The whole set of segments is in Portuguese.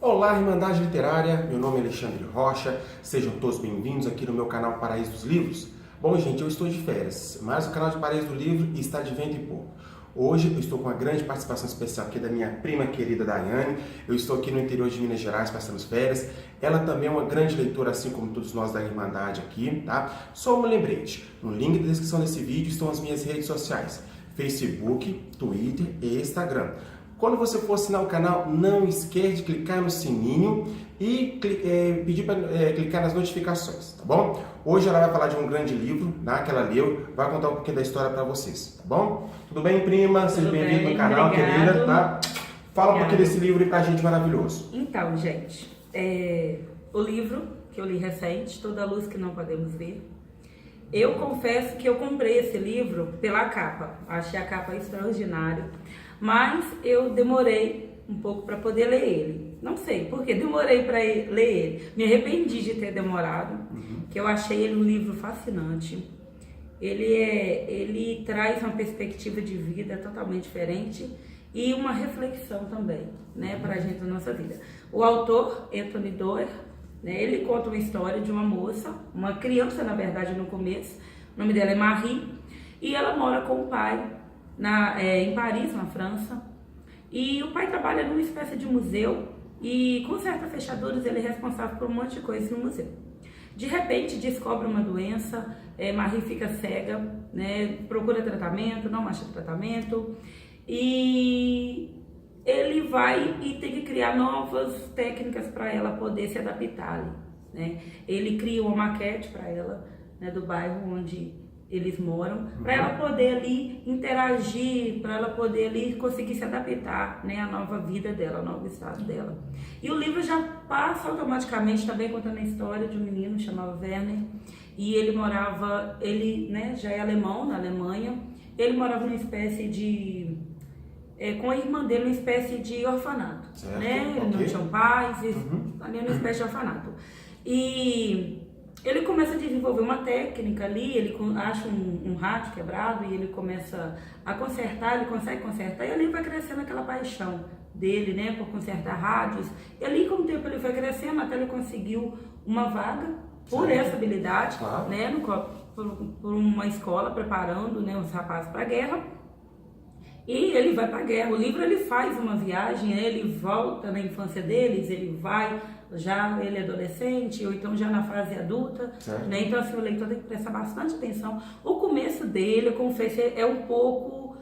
Olá, Irmandade Literária, meu nome é Alexandre Rocha, sejam todos bem-vindos aqui no meu canal Paraíso dos Livros. Bom, gente, eu estou de férias, mas o canal de Paraíso do Livro está de vento e pouco. Hoje eu estou com uma grande participação especial aqui da minha prima querida Daiane. Eu estou aqui no interior de Minas Gerais passando férias. Ela também é uma grande leitora, assim como todos nós da Irmandade aqui, tá? Só um lembrete, no link da descrição desse vídeo estão as minhas redes sociais, Facebook, Twitter e Instagram. Quando você for assinar o canal, não esqueça de clicar no sininho e pedir para clicar nas notificações, tá bom? Hoje ela vai falar de um grande livro, né, que ela leu, vai contar um pouquinho da história para vocês, tá bom? Tudo bem, prima? Seja bem-vindo no canal, obrigado. Querida, tá? Fala um pouquinho desse livro aí pra gente maravilhoso. Então, gente, o livro que eu li recente, Toda a Luz que Não Podemos Ver, eu confesso que eu comprei esse livro pela capa, achei a capa extraordinária, mas eu demorei um pouco para poder ler ele. Não sei por que demorei para ler ele. Me arrependi de ter demorado, que eu achei ele um livro fascinante. Ele traz uma perspectiva de vida totalmente diferente e uma reflexão também, né, para a gente na nossa vida. O autor, Anthony Doerr, né, ele conta uma história de uma moça, uma criança na verdade no começo, o nome dela é Marie, e ela mora com o pai em Paris, na França, e o pai trabalha numa espécie de museu e com certas fechaduras ele é responsável por um monte de coisa no museu. De repente descobre uma doença, Marie fica cega, né, procura tratamento, não acha tratamento, e ele vai e tem que criar novas técnicas para ela poder se adaptar ali, né? Ele cria uma maquete para ela, né, do bairro onde eles moram, para ela poder ali interagir, para ela poder ali conseguir se adaptar, né, à nova vida dela, ao novo estado dela. E o livro já passa automaticamente também contando a história de um menino chamado Werner, e ele, né, já é alemão, na Alemanha, ele morava numa espécie de com a irmã dele, uma espécie de orfanato, certo, né? Okay. Não tinham pais, ali numa espécie de orfanato. E ele começa a desenvolver uma técnica ali, ele acha um rádio quebrado e ele começa a consertar, ele consegue consertar, e ali vai crescendo aquela paixão dele, né, por consertar rádios. E ali, com o tempo, ele foi crescendo até ele conseguiu uma vaga por essa habilidade, claro, né, por uma escola preparando, né, os rapazes para a guerra. E ele vai para a guerra. O livro ele faz uma viagem, ele volta na infância deles, ele vai, ele é adolescente, ou então já na fase adulta, né? Então assim, o leitor tem que prestar bastante atenção. O começo dele, eu confesso, é um pouco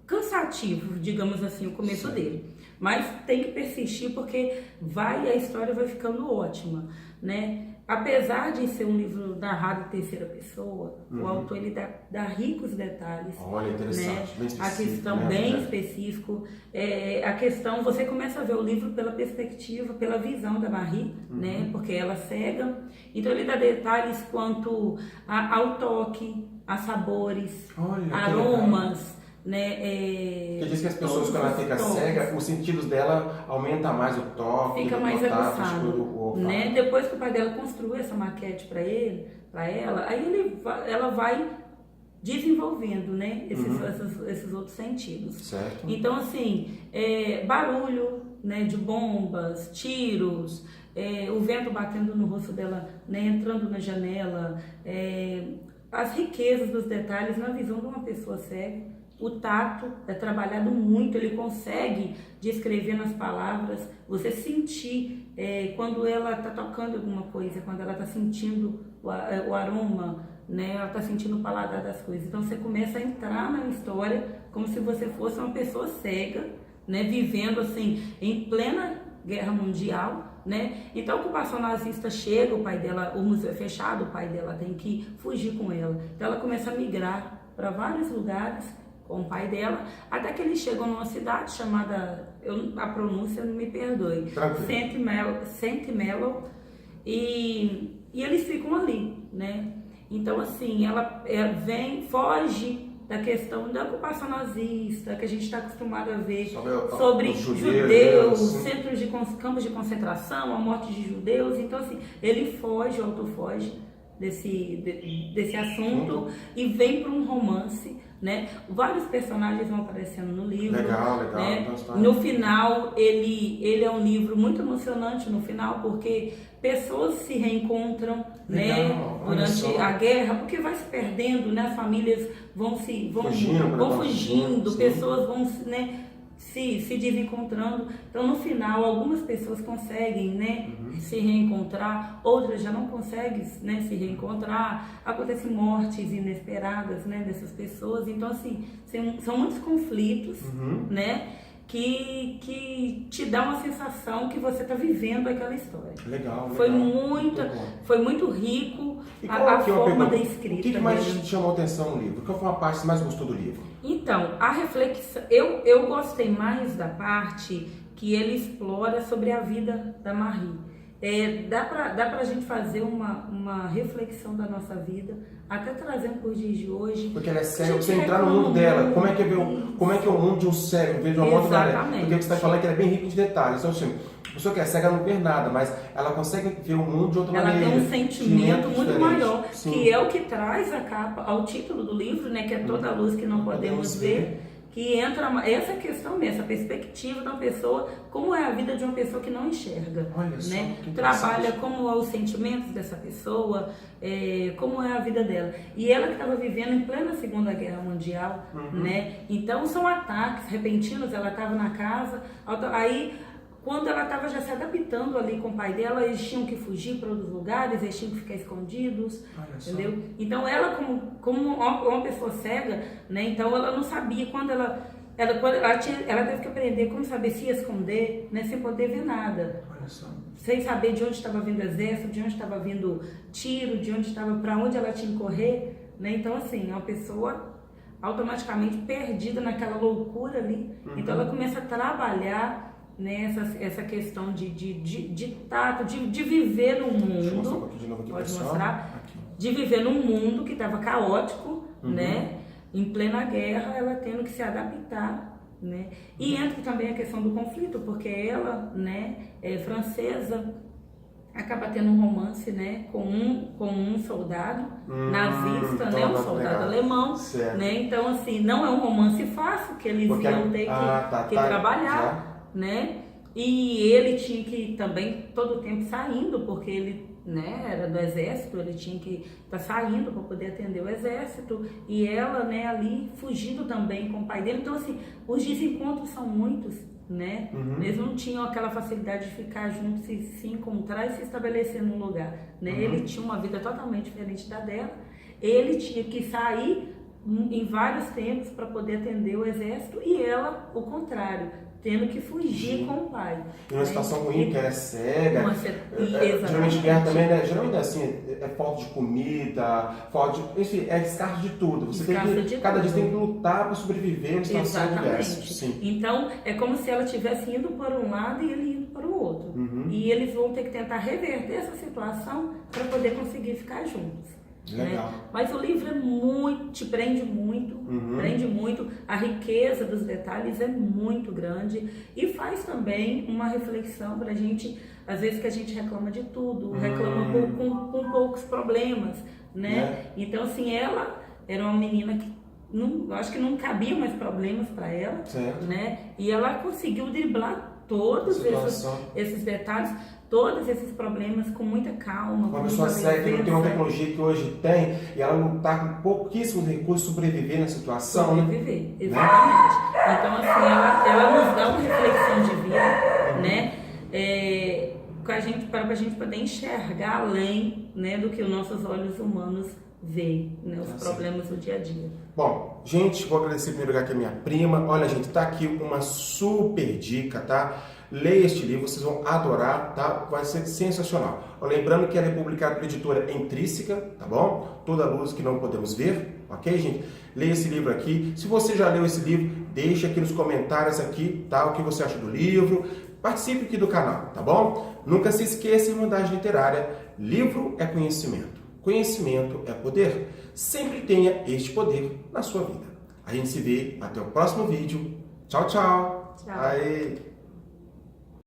cansativo, digamos assim, o começo dele. Mas tem que persistir porque a história vai ficando ótima, né? Apesar de ser um livro narrado em terceira pessoa, o autor ele dá ricos detalhes. Olha, interessante, né? Bem específico. A questão bem específico. A questão, você começa a ver o livro pela perspectiva, pela visão da Marie, né? Porque ela é cega. Então ele dá detalhes quanto ao toque, a sabores, aromas. Né, Porque diz que as pessoas, quando ela fica cega, os sentidos dela aumenta mais o toque, fica mais aguçado, né? Depois que o pai dela construiu essa maquete para ela, aí ela vai desenvolvendo, né, esses outros sentidos. Certo. Então assim, barulho, né, de bombas, tiros, o vento batendo no rosto dela, né, entrando na janela, as riquezas dos detalhes na visão de uma pessoa cega. O tato é trabalhado muito, ele consegue descrever nas palavras, você sentir quando ela está tocando alguma coisa, quando ela está sentindo o aroma, né? Ela está sentindo o paladar das coisas. Então você começa a entrar na história como se você fosse uma pessoa cega, né? Vivendo assim em plena guerra mundial, né? Então a ocupação nazista chega, o pai dela, o museu é fechado, o pai dela tem que fugir com ela. Então ela começa a migrar para vários lugares com o pai dela, até que eles chegam numa cidade chamada, a pronúncia não me perdoe, Saint Malo, e eles ficam ali, né? Então assim, ela foge da questão da ocupação nazista, que a gente está acostumado a ver sobre judeus, centros de campos de concentração, a morte de judeus. Então assim, o autor foge desse assunto e vem para um romance né? Vários personagens vão aparecendo no livro. Legal, né? Então, no final, ele é um livro muito emocionante no final, porque pessoas se reencontram, né, durante a guerra, porque vai se perdendo, né, as famílias vão fugindo, pessoas vão, né, se desencontrando. Então, no final, algumas pessoas conseguem, né, se reencontrar, outras já não conseguem, né, se reencontrar. Acontecem mortes inesperadas, né, dessas pessoas. Então, assim, são muitos conflitos, né, que te dá uma sensação que você está vivendo aquela história. Legal. Foi muito rico a forma da escrita. O que mais te chamou a atenção no livro? Qual foi a parte que você mais gostou do livro? Então, a reflexão... Eu gostei mais da parte que ele explora sobre a vida da Marie. Dá pra gente fazer uma reflexão da nossa vida, até trazendo para os dias de hoje. Porque ela é cega, você entrar no mundo dela, como é que é o mundo de um cego, ver de uma outra maneira. Porque você está falando que ela é bem rico de detalhes. Então, assim, a pessoa que é cega não vê nada, mas ela consegue ver o mundo de outra maneira. Ela tem um sentimento muito maior, que é o que traz a capa ao título do livro, né, que é Toda a Luz que Não Podemos Ver. Que entra essa questão mesmo, essa perspectiva de uma pessoa, como é a vida de uma pessoa que não enxerga. Olha só, né? Trabalha como é os sentimentos dessa pessoa, como é a vida dela. E ela que estava vivendo em plena Segunda Guerra Mundial, né? Então são ataques repentinos, ela estava na casa, aí quando ela estava já se adaptando ali com o pai dela, eles tinham que fugir para outros lugares, eles tinham que ficar escondidos, entendeu? Então ela, como uma pessoa cega, né? Então ela não sabia quando ela teve que aprender como saber se esconder, né? Sem poder ver nada. Sem saber de onde estava vindo o exército, de onde estava vindo tiro, de onde estava, para onde ela tinha que correr, né? Então assim, é uma pessoa automaticamente perdida naquela loucura ali. Então ela começa a trabalhar, né, essa questão de tato, de viver num mundo, pode mostrar, de viver num mundo que estava caótico, né, em plena guerra, ela tendo que se adaptar, né, e entra também a questão do conflito, porque ela, né, é francesa, acaba tendo um romance, né, com um soldado nazista, né, um soldado alemão, né, então assim, não é um romance fácil, que eles iam ter que trabalhar, né? E ele tinha que também todo o tempo saindo, porque ele, né, era do exército, ele tinha que estar saindo para poder atender o exército, e ela, né, ali fugindo também com o pai dele. Então assim, os desencontros são muitos, né? Eles não tinham aquela facilidade de ficar juntos, se encontrar e se estabelecer num lugar, né? Ele tinha uma vida totalmente diferente da dela, ele tinha que sair em vários tempos para poder atender o exército, e ela, o contrário, tendo que fugir com o pai. E uma situação ruim, porque ela é cega. Geralmente guerra também, né? Geralmente é assim, é falta de comida, enfim, é descarte de tudo. Você tem que, cada dia tem que lutar para sobreviver em uma situação diversa. Então, é como se ela estivesse indo para um lado e ele indo para o outro. E eles vão ter que tentar reverter essa situação para poder conseguir ficar juntos. Legal. Né? Mas o livro te prende muito, a riqueza dos detalhes é muito grande, e faz também uma reflexão pra gente, às vezes que a gente reclama de tudo, reclama com poucos problemas, né? Então assim, ela era uma menina que eu acho que não cabia mais problemas para ela, né? E ela conseguiu driblar todos esses detalhes, todos esses problemas com muita calma. Uma pessoa cega que não tem uma tecnologia que hoje tem, e ela lutar com pouquíssimos recursos, sobreviver na situação. Sobreviver, exatamente. Então, assim, ela nos dá uma reflexão de vida, né? Para a gente poder enxergar além, né, do que os nossos olhos humanos veem, né, os problemas do dia a dia. Bom, gente, vou agradecer em primeiro lugar aqui a minha prima. Olha, gente, tá aqui uma super dica, tá? Leia este livro, vocês vão adorar, tá? Vai ser sensacional. Lembrando que ela é publicada pela editora Intrínseca, tá bom? Toda a Luz que Não Podemos Ver, ok, gente? Leia esse livro aqui. Se você já leu esse livro, deixa aqui nos comentários aqui, tá? O que você acha do livro. Participe aqui do canal, tá bom? Nunca se esqueça, Irmandade Literária, livro é conhecimento. Conhecimento é poder. Sempre tenha este poder na sua vida. A gente se vê até o próximo vídeo. Tchau, tchau. Tchau. Aê.